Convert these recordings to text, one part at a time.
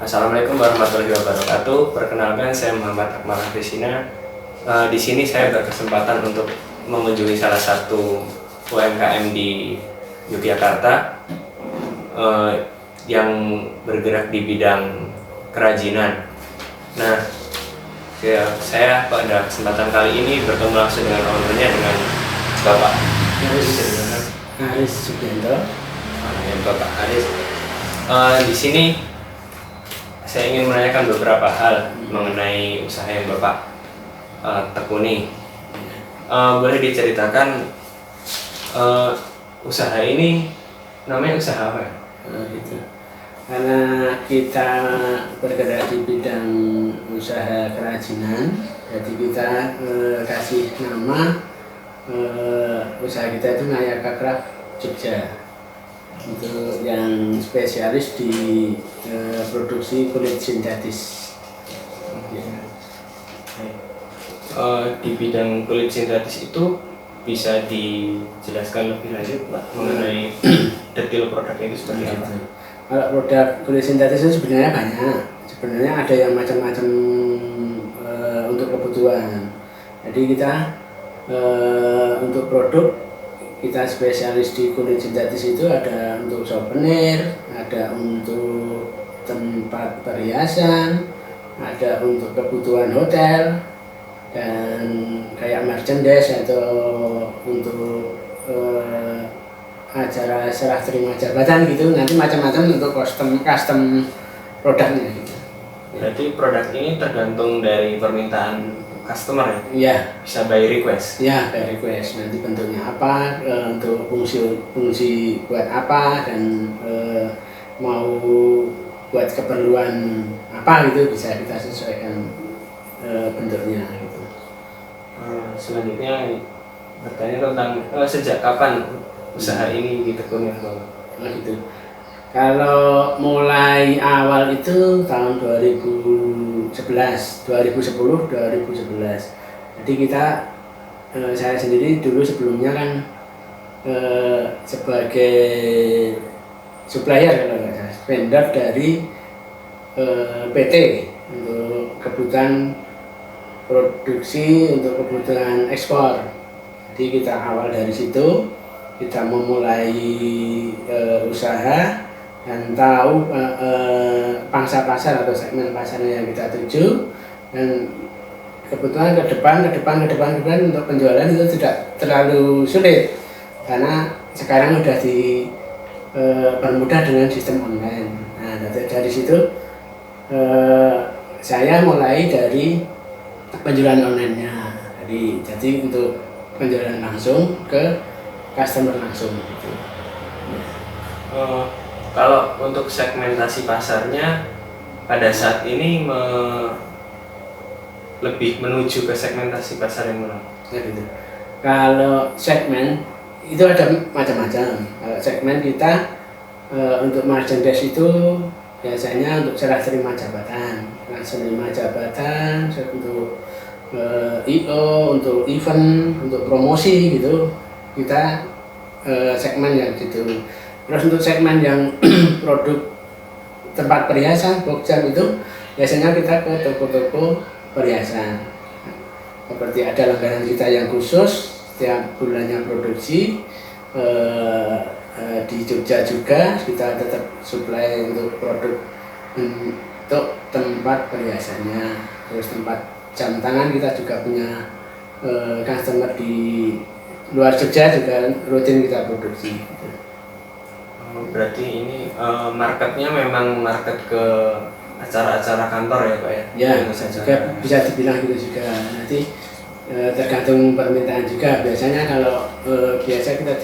Assalamualaikum warahmatullahi wabarakatuh. Perkenalkan, saya Muhammad Akmal Afrisina. Di sini saya berkesempatan untuk mengunjungi salah satu UMKM di Yogyakarta yang bergerak di bidang kerajinan. Nah, saya pada kesempatan kali ini bertemu langsung dengan ownernya, dengan Bapak Aris Sugianto. Bapak Aris. Di sini saya ingin menanyakan beberapa hal mengenai usaha yang Bapak tekuni. Boleh diceritakan usaha ini namanya usaha apa? Gitu. Karena kita bergerak di bidang usaha kerajinan, jadi kita kasih nama usaha kita itu Ngayaka Craft Jogja. Untuk yang spesialis di produksi kulit sintetis. Di bidang kulit sintetis itu bisa dijelaskan lebih lanjut, Pak, mengenai detail produknya itu seperti apa? Kalau produk kulit sintetis itu sebenarnya banyak. Sebenarnya ada yang macam-macam untuk kebutuhan. Jadi kita untuk produk kita spesialis di kulit sintetis itu ada untuk souvenir, ada untuk tempat perhiasan, ada untuk kebutuhan hotel, dan kayak merchandise atau untuk acara serah terima jabatan gitu. Nanti macam-macam untuk custom produknya gitu. Berarti produk ini tergantung dari permintaan customer ya? Iya. Bisa by request? Ya, by request. Nanti bentuknya apa, untuk fungsi buat apa, dan mau buat keperluan apa gitu, bisa kita sesuaikan bentuknya gitu. Selanjutnya bertanya tentang sejak kapan usaha ini ditekuni, Bapak? Gitu. Kalau mulai awal itu tahun 2010, 2011. Jadi kita, saya sendiri dulu sebelumnya kan sebagai supplier, kalau nggak salah, vendor dari PT untuk kebutuhan produksi, untuk kebutuhan ekspor. Jadi kita awal dari situ, kita memulai usaha dan tahu pangsa pasar atau segmen pasarnya yang kita tuju, dan kebetulan ke depan untuk penjualan itu tidak terlalu sulit karena sekarang sudah dipermudah dengan sistem online. Nah, dari situ saya mulai dari penjualan online-nya. Jadi untuk penjualan langsung ke customer langsung gitu. Kalau untuk segmentasi pasarnya pada saat ini lebih menuju ke segmentasi pasar yang mana? Gitu. Kalau segmen itu ada macam-macam. Kalau segmen kita untuk merchandise itu biasanya untuk serah terima jabatan, untuk IO, untuk event, untuk promosi gitu. Kita segmen yang gitu. Terus untuk segmen yang produk tempat perhiasan, box jam, itu biasanya kita ke toko-toko perhiasan. Seperti ada langganan kita yang khusus setiap bulannya produksi di Jogja juga, kita tetap supply untuk produk untuk tempat perhiasannya. Terus tempat jam tangan kita juga punya customer di luar Jogja juga rutin kita produksi. Berarti ini marketnya memang market ke acara-acara kantor ya, Pak ya? Ya, juga bisa dibilang gitu juga. Nanti tergantung permintaan juga. Biasanya kalau biasa kita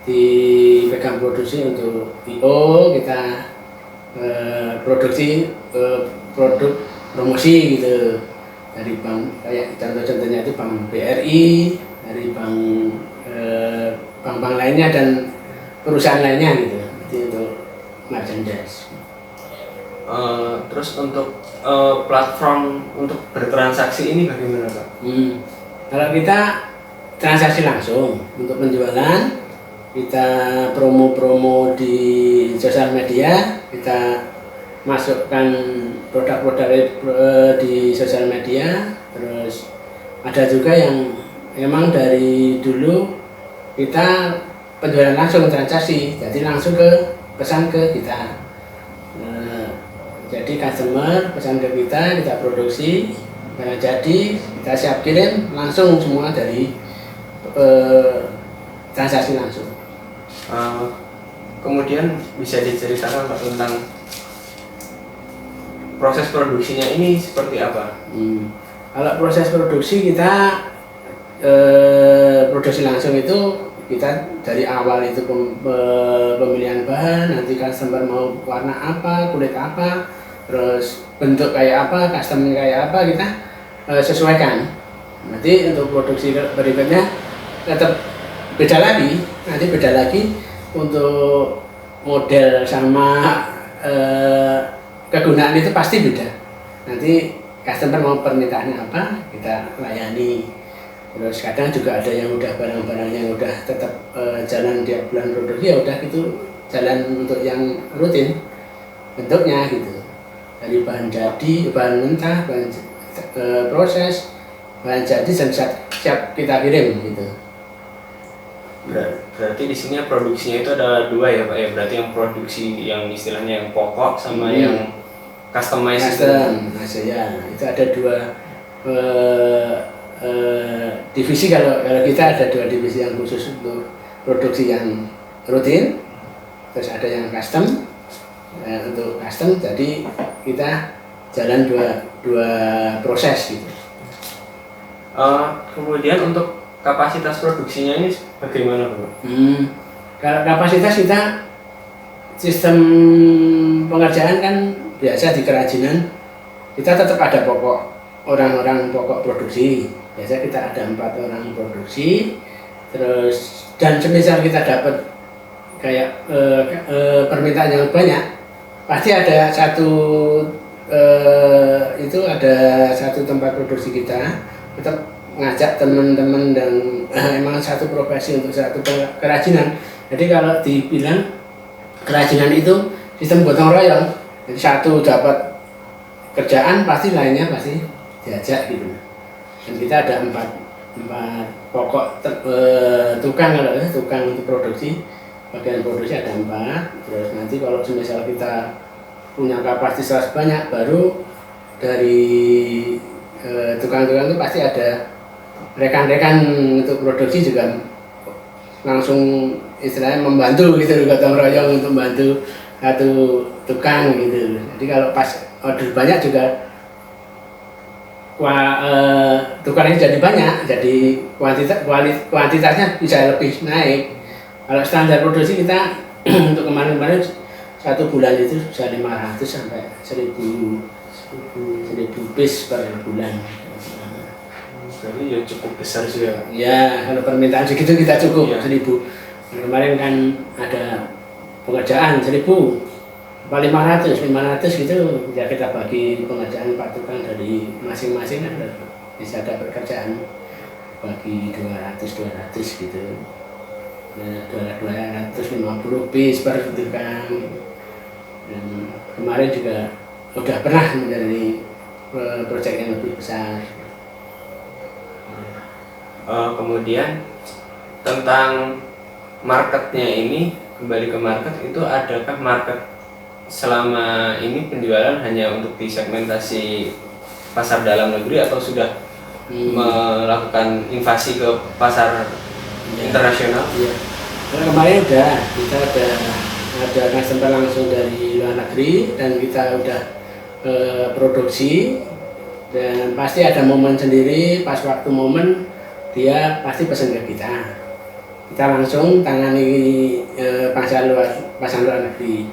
dipegang produksi untuk IO, kita produksi produk promosi gitu. Dari bank, kayak contohnya itu Bank BRI, dari bank-bank lainnya dan perusahaan lainnya gitu. Jadi untuk merchandise. Terus untuk platform untuk bertransaksi ini bagaimana, Pak? Kalau kita transaksi langsung untuk penjualan, kita promo-promo di sosial media, kita masukkan produk-produk di sosial media. Terus ada juga yang emang dari dulu kita penjualan langsung transaksi, jadi langsung pesan ke kita. Jadi customer pesan ke kita produksi, jadi kita siap kirim langsung semua dari transaksi langsung. Kemudian bisa diceritakan Pak tentang proses produksinya ini seperti apa? Kalau proses produksi kita produksi langsung itu kita dari awal itu pemilihan bahan, nanti customer mau warna apa, kulit apa, terus bentuk kayak apa, custom kayak apa, kita sesuaikan. Nanti untuk produksi berikutnya tetap beda lagi, nanti beda lagi untuk model sama kegunaan itu pasti beda. Nanti customer mau permintaannya apa, kita layani. Terus kadang juga ada yang udah barang-barang yang udah tetap jalan tiap bulan produksi, ya udah gitu jalan untuk yang rutin bentuknya gitu. Dari bahan jadi, bahan mentah, bahan proses, bahan jadi dan siap kita kirim gitu. Berarti di sini produksinya itu ada dua ya Pak ya. Berarti yang produksi yang istilahnya yang pokok sama yang customize. Custom, ya itu ada dua divisi. Kalau kita ada dua divisi yang khusus untuk produksi yang rutin, terus ada yang custom. Untuk custom jadi kita jalan dua proses gitu. Kemudian untuk kapasitas produksinya ini bagaimana Pak? Kalau kapasitas kita sistem pengerjaan kan biasa di kerajinan kita tetap ada orang-orang pokok produksi. Biasa kita ada 4 orang produksi, terus dan semisal kita dapat kayak permintaan yang banyak, pasti ada satu tempat produksi kita tetap ngajak teman-teman dan emang satu profesi untuk satu kerajinan. Jadi kalau dibilang kerajinan itu sistem gotong royong, jadi satu dapat kerjaan pasti lainnya pasti diajak gitu. Dan kita ada 4 pokok tukang untuk produksi. Bagian produksi ada 4. Terus nanti kalau misal kita punya kapasitas banyak, baru dari tukang-tukang itu pasti ada rekan-rekan untuk produksi juga langsung istilahnya membantu gitu, gotong royong untuk membantu satu tukang gitu. Jadi kalau pas order banyak juga tukangnya jadi banyak, jadi kuantitasnya bisa lebih naik. Kalau standar produksi kita untuk kemarin-kemarin 1 bulan itu bisa 500 sampai 1000 piece per bulan. Jadi ya cukup besar juga. Ya, kalau permintaan segitu kita cukup ya. 1000. Kemarin kan ada pengerjaan 1000, 500 gitu, ya kita bagi pengerjaan 4 tukang dari masing-masing kan bisa dapat kerjaan bagi 200 gitu. 250 piece per tukang. Dan kemarin juga udah pernah menjadi proyek yang lebih besar. Kemudian tentang marketnya ini, kembali ke market, itu adakah market selama ini penjualan hanya untuk disegmentasi pasar dalam negeri atau sudah melakukan invasi ke pasar internasional? Iya. Nah, kemarin kita ada customer langsung dari luar negeri dan kita udah produksi, dan pasti ada momen sendiri, pas waktu momen dia pasti pesan ke kita. Kita langsung tangani pasar luar negeri.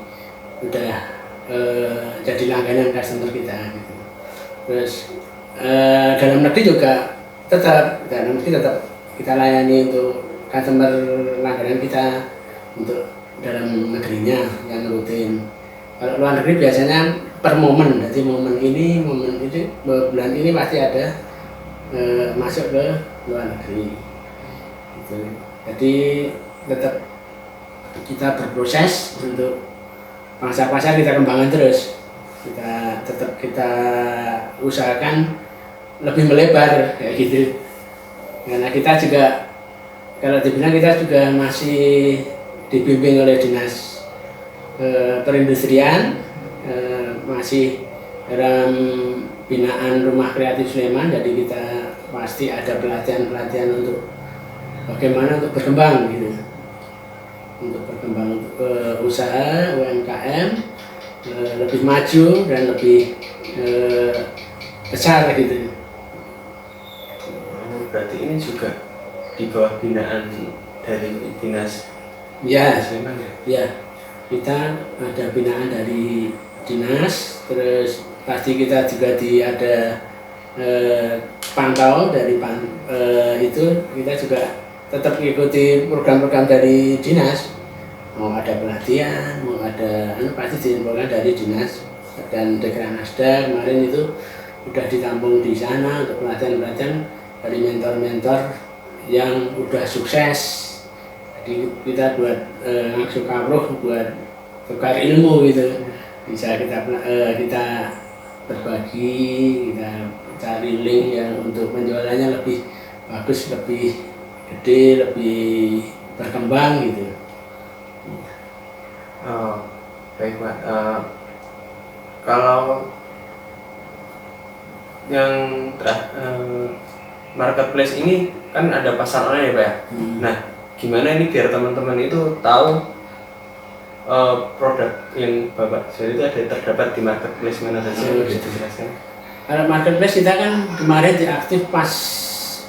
Udah jadi langganan customer kita gitu. Terus dalam negeri juga tetap kita layani untuk customer langganan kita untuk dalam negerinya yang rutin. Kalau luar negeri biasanya per momen, jadi momen ini bulan ini pasti ada masuk ke luar negeri gitu. Jadi tetap kita berproses untuk pasar-pasar kita kembangkan terus. kita usahakan lebih melebar kayak gitu. Karena kita juga kalau dibilang kita juga masih dibimbing oleh dinas perindustrian, masih dalam binaan Rumah Kreatif Sleman, jadi kita pasti ada pelatihan-pelatihan untuk bagaimana untuk berkembang gitu, untuk berkembang usaha UMKM lebih maju dan lebih besar gitu. Berarti ini juga di bawah binaan dari dinas Ya, Sleman ya? ya, kita ada binaan dari dinas, terus pasti kita juga ada pantau dari itu, kita juga tetap mengikuti program-program dari dinas, mau ada pelatihan, mau ada pasti diinfokan dari dinas. Dan Dekranasda kemarin itu udah ditampung di sana untuk pelatihan-pelatihan dari mentor-mentor yang udah sukses. Jadi kita buat langsung kawruh buat tukar ilmu gitu, bisa kita berbagi, kita cari link yang untuk penjualannya lebih bagus, lebih gede, lebih berkembang gitu. Oh, baik Pak. Kalau yang marketplace ini kan ada pasar online ya Pak ya? Nah, gimana ini biar teman-teman itu tahu produk yang Bapak jual itu ada terdapat di marketplace mana saja, bisa dijelaskan? Kalau marketplace kita kan kemarin diaktif pas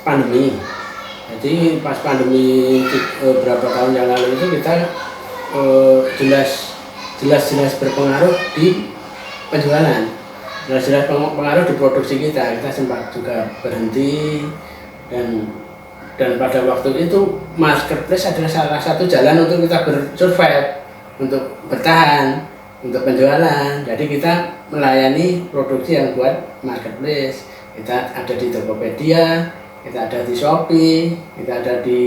pandemi. Jadi pas pandemi beberapa tahun yang lalu itu kita jelas berpengaruh di penjualan, jelas pengaruh di produksi kita. Kita sempat juga berhenti dan pada waktu itu marketplace adalah salah satu jalan untuk kita bersurvive, untuk bertahan, untuk penjualan. Jadi kita melayani produksi yang buat marketplace. Kita ada di Tokopedia, kita ada di Shopee, kita ada di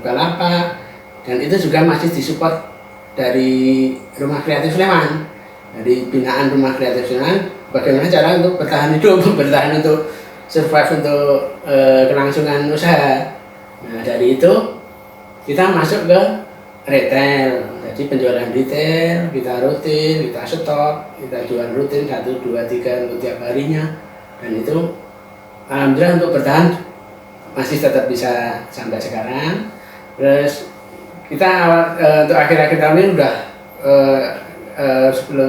Bukalapak, dan itu juga masih disupport dari Rumah Kreatif Sleman, dari binaan Rumah Kreatif Sleman. Bagaimana cara untuk bertahan hidup, bertahan untuk survive, untuk kelangsungan usaha. Nah, dari itu kita masuk ke retail. Jadi penjualan retail kita rutin, kita stok, kita jual rutin 1, 2, 3 untuk tiap harinya. Dan itu alhamdulillah untuk bertahan masih tetap bisa sampai sekarang. Terus kita untuk akhir-akhir tahun ini udah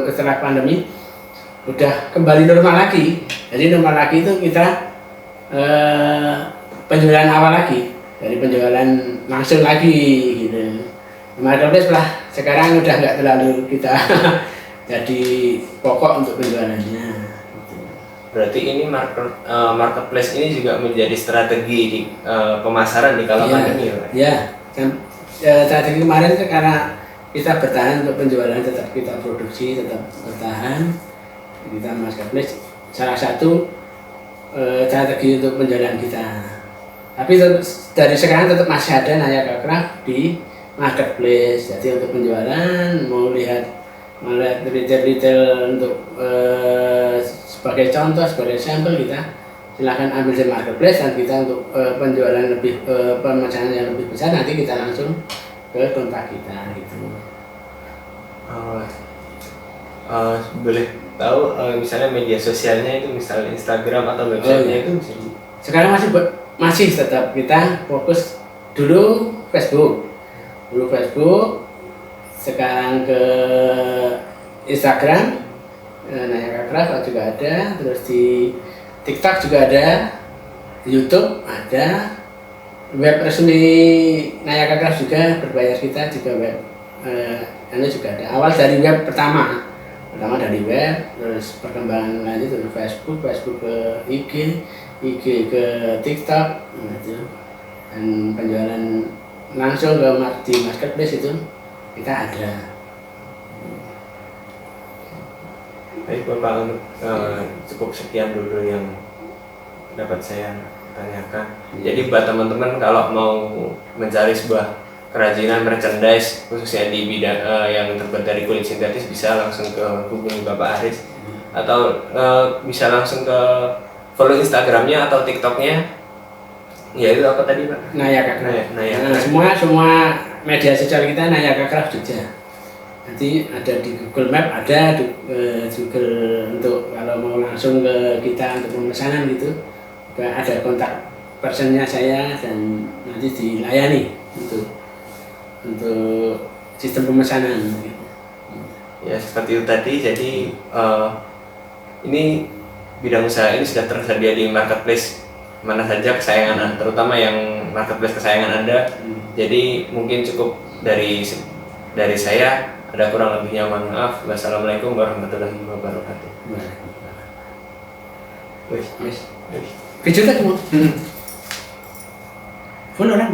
setelah pandemi udah kembali normal lagi. Jadi normal lagi itu kita penjualan awal lagi, dari penjualan langsung lagi gitu. Marketplace lah sekarang udah nggak terlalu kita jadi pokok untuk penjualannya. Berarti ini marketplace ini juga menjadi strategi di pemasaran di kala pandemi ya Pak? Ya, strategi kemarin itu karena kita bertahan untuk penjualan, tetap kita produksi, tetap bertahan. Kita marketplace salah satu strategi untuk penjualan kita. Tapi dari sekarang tetap masih ada Nayaka Craft di marketplace. Jadi untuk penjualan mau lihat retail untuk sebagai contoh, sebagai sampel, kita silahkan ambil di marketplace, dan kita untuk penjualan lebih pemesanan yang lebih besar nanti kita langsung ke kontak kita gitu. Boleh tahu misalnya media sosialnya itu, misalnya Instagram atau websitenya itu misalnya? Sekarang masih tetap kita fokus dulu Facebook, sekarang ke Instagram, Nayaka Craft juga ada, terus di TikTok juga ada, YouTube ada, web resmi Nayaka Craft juga berbayar, kita juga web juga ada. Awal dari web pertama dari web, terus perkembangan lanjut dari Facebook ke IG ke TikTok, dan penjualan langsung di marketplace itu kita ada. Baik Bapak, cukup sekian dulu yang dapat saya tanyakan. Jadi buat teman-teman kalau mau mencari sebuah kerajinan merchandise khususnya di bidang yang terbuat dari kulit sintetis, bisa langsung ke hubungi Bapak Aris, atau bisa langsung ke follow Instagramnya atau TikToknya, ya itu apa tadi Pak? Nayaka Craft. Nayaka Nah, Craft. semua media sosial kita Nayaka Craft Jogja. Nanti ada di Google Map, ada di Google untuk kalau mau langsung ke kita untuk pemesanan gitu. Ada kontak personnya saya dan nanti dilayani untuk sistem pemesanan. Ya seperti itu tadi. Jadi ini bidang usaha ini sudah tersedia di marketplace mana saja kesayangan Anda, terutama yang marketplace kesayangan Anda. Jadi mungkin cukup dari saya. Ada kurang lebihnya mohon maaf. Wassalamualaikum warahmatullahi wabarakatuh. Wis. Video tak mau? Follow lah.